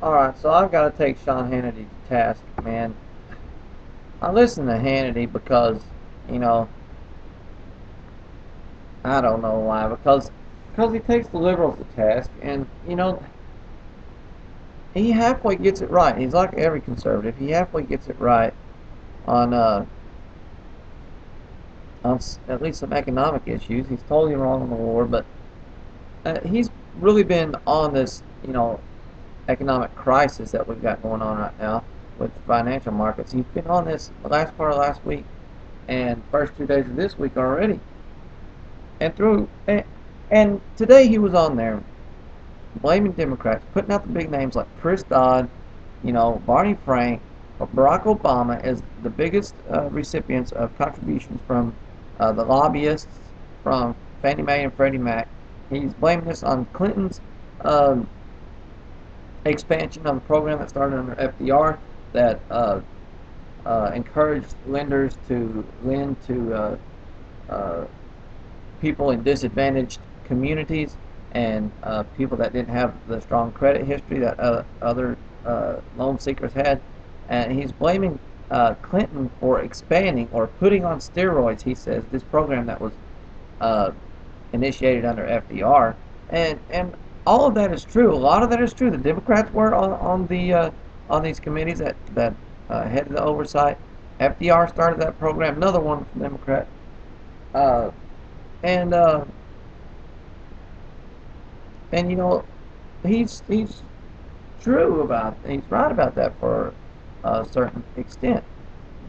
Alright, so I've got to take Sean Hannity to task, man. I listen to Hannity because, you know, I don't know why, because he takes the liberals to task, and, he halfway gets it right. He's like every conservative. He halfway gets it right on, at least some economic issues. He's totally wrong on the war, but he's really been on this, economic crisis that we've got going on right now with financial markets. He's been on this the last part of last week and first 2 days of this week already. And today he was on there blaming Democrats, putting out the big names like Chris Dodd, Barney Frank, Barack Obama as the biggest recipients of contributions from the lobbyists, from Fannie Mae and Freddie Mac. He's blaming this on Clinton's um, expansion of the program that started under FDR that encouraged lenders to lend to people in disadvantaged communities and people that didn't have the strong credit history that other loan seekers had. And he's blaming Clinton for expanding or putting on steroids, he says, this program that was initiated under FDR. And all of that is true. A lot of that is true. The Democrats were on these committees that headed the oversight. FDR started that program. Another one from Democrat. Uh, and uh, and he's true about he's right about that for a certain extent.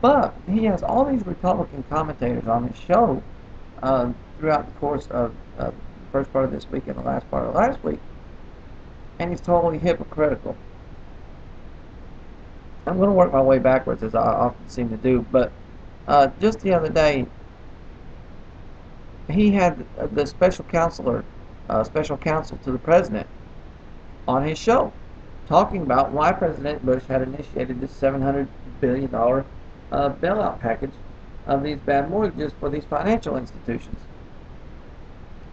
But he has all these Republican commentators on his show throughout the course of the first part of this week and the last part of last week, and he's totally hypocritical. I'm going to work my way backwards as I often seem to do, but just the other day he had the special counsel to the president on his show, talking about why President Bush had initiated this $700 billion bailout package of these bad mortgages for these financial institutions.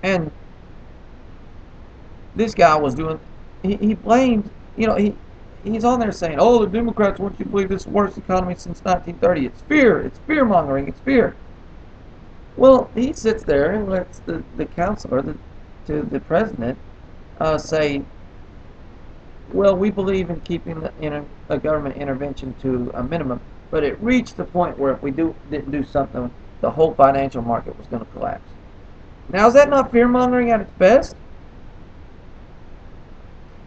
And this guy was doing, he blamed, he's on there saying, oh, the Democrats want you to believe this is the worst economy since 1930. It's fear mongering, it's fear. Well, he sits there and lets the counselor to the president say, well, we believe in keeping a government intervention to a minimum, but it reached the point where if we didn't do something, the whole financial market was going to collapse. Now, is that not fear-mongering at its best?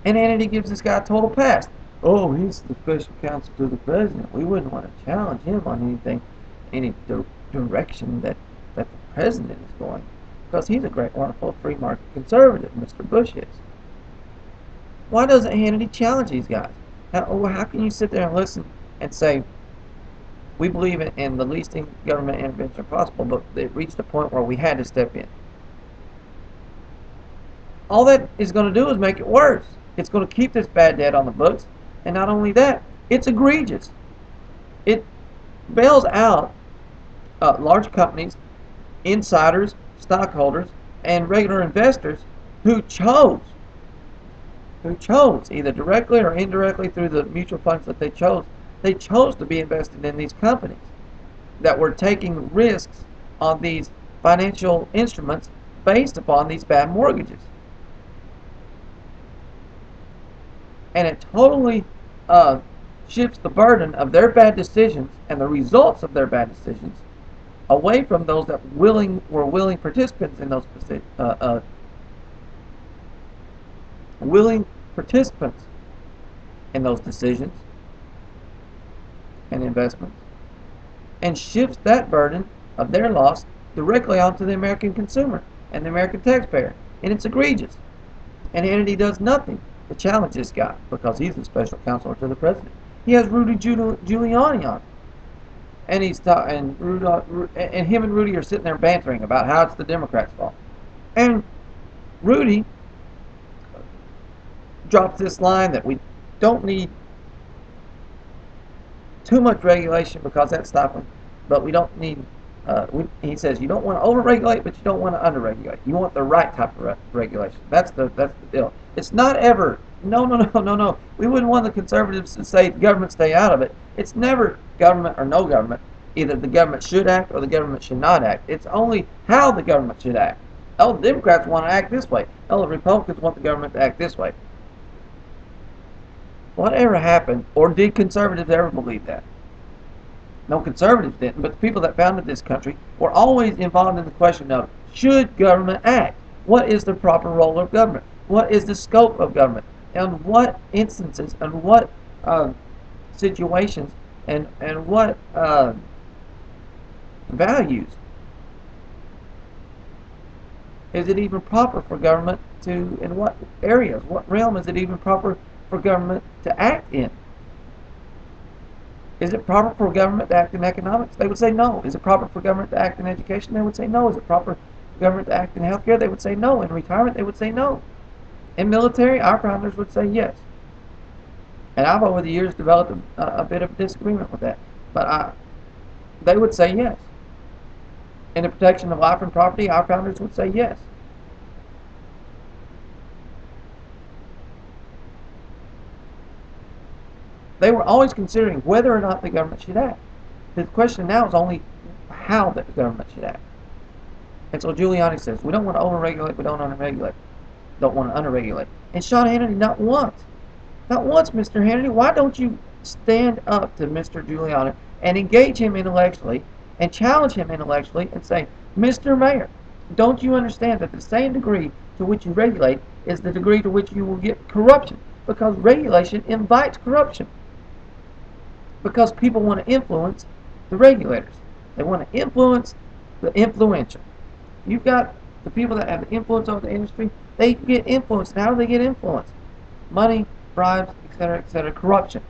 And Hannity gives this guy a total pass. Oh, he's the special counsel to the president. We wouldn't want to challenge him on any direction that the president is going, because he's a great, wonderful, free market conservative, Mr. Bush is. Why doesn't Hannity challenge these guys? How can you sit there and listen and say, we believe in the least government intervention possible, but it reached a point where we had to step in? All that is going to do is make it worse. It's going to keep this bad debt on the books, and not only that, it's egregious. It bails out large companies, insiders, stockholders, and regular investors who chose either directly or indirectly through the mutual funds that they chose to be invested in these companies that were taking risks on these financial instruments based upon these bad mortgages. And it totally shifts the burden of their bad decisions and the results of their bad decisions away from those that were willing participants in those decisions and investments, and shifts that burden of their loss directly onto the American consumer and the American taxpayer. And it's egregious. And Hannity does nothing to challenge this guy because he's the special counselor to the president. He has Rudy Giuliani on, and and him and Rudy are sitting there bantering about how it's the Democrats' fault. And Rudy drops this line that we don't need too much regulation because that's stopping, but we don't need. He says you don't want to overregulate, but you don't want to underregulate. You want the right type of regulation. That's the deal. It's not ever No, no, no, no, no. We wouldn't want the conservatives to say government stay out of it. It's never government or no government. Either the government should act or the government should not act. It's only how the government should act. Oh, the Democrats want to act this way. Oh, the Republicans want the government to act this way. Whatever happened, or did conservatives ever believe that? No, conservatives didn't, but the people that founded this country were always involved in the question of, should government act? What is the proper role of government? What is the scope of government? And what instances and what situations and what values is it even proper for government to, in what areas, what realm is it even proper for government to act in? Is it proper for government to act in economics? They would say no. Is it proper for government to act in education? They would say no. Is it proper for government to act in healthcare? They would say no. In retirement, they would say no. In military, our founders would say yes. And I've over the years developed a bit of disagreement with that. But they would say yes. In the protection of life and property, our founders would say yes. They were always considering whether or not the government should act. The question now is only how the government should act. And so Giuliani says, we don't want to overregulate, we don't want to underregulate. Don't want to underregulate. And Sean Hannity, not once, Mr. Hannity, why don't you stand up to Mr. Giuliani and engage him intellectually and challenge him intellectually and say, Mr. Mayor, don't you understand that the same degree to which you regulate is the degree to which you will get corruption? Because regulation invites corruption. Because people want to influence the regulators. They want to influence the influential. You've got the people that have influence over the industry, they get influenced. How do they get influenced? Money, bribes, etc., corruption.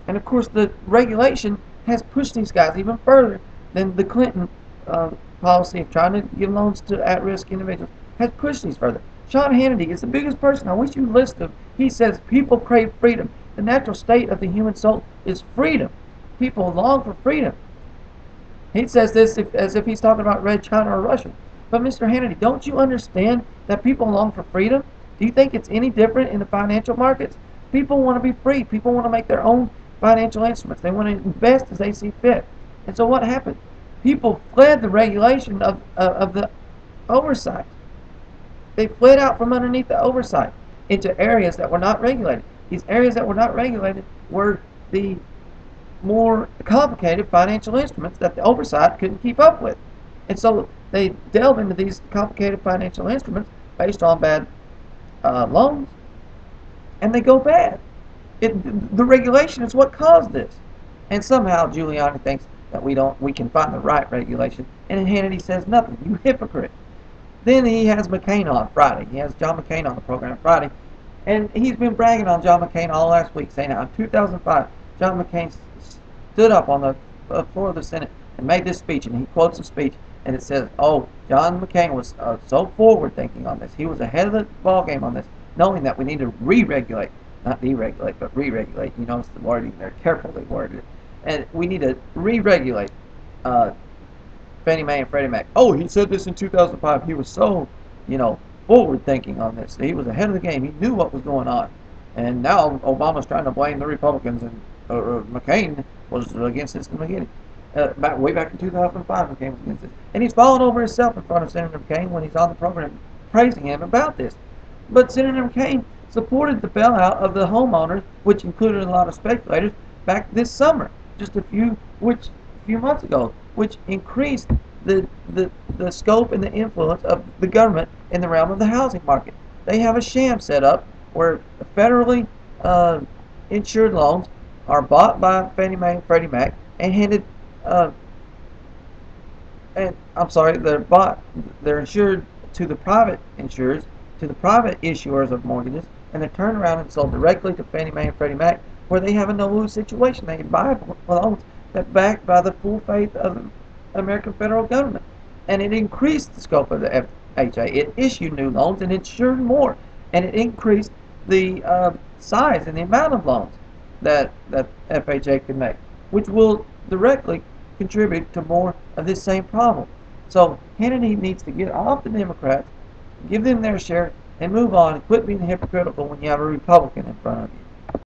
And of course, the regulation has pushed these guys even further than the Clinton policy of trying to give loans to at-risk individuals has pushed these further. Sean Hannity is the biggest person. I wish you list him. He says people crave freedom. The natural state of the human soul is freedom. People long for freedom. He says this as if he's talking about Red China or Russia. But Mr. Hannity, don't you understand that people long for freedom? Do you think it's any different in the financial markets? People want to be free. People want to make their own financial instruments. They want to invest as they see fit. And so what happened? People fled the regulation of the oversight. They fled out from underneath the oversight into areas that were not regulated. These areas that were not regulated were the more complicated financial instruments that the oversight couldn't keep up with. And so they delve into these complicated financial instruments based on bad loans, and they go bad. The regulation is what caused this. And somehow Giuliani thinks that we can find the right regulation, and Hannity says nothing. You hypocrite. Then he has McCain on Friday. He has John McCain on the program Friday, and he's been bragging on John McCain all last week, saying how in 2005 John McCain stood up on the floor of the Senate and made this speech, and he quotes the speech, and it says, "Oh, John McCain was so forward-thinking on this. He was ahead of the ball game on this, knowing that we need to re-regulate, not deregulate, but re-regulate." You notice the wording; they're carefully worded, and we need to re-regulate Fannie Mae and Freddie Mac. Oh, he said this in 2005. He was so, forward-thinking on this. He was ahead of the game. He knew what was going on. And now Obama's trying to blame the Republicans, and McCain was against this in the beginning. Way back in 2005, McCain was against it. And he's falling over himself in front of Senator McCain when he's on the program praising him about this. But Senator McCain supported the bailout of the homeowners, which included a lot of speculators, back this summer, just a few months ago, which increased the scope and the influence of the government in the realm of the housing market. They have a sham set up where federally insured loans are bought by Fannie Mae and Freddie Mac and handed, they're insured to the private insurers, to the private issuers of mortgages, and they're turned around and sold directly to Fannie Mae and Freddie Mac, where they have a no-lose situation. They can buy loans that backed by the full faith of the American federal government. And it increased the scope of the FHA. It issued new loans and insured more. And it increased the size and the amount of loans that FHA could make, which will directly contribute to more of this same problem. So Hannity needs to get off the Democrats give them their share, and move on. Quit being hypocritical when you have a Republican in front of you.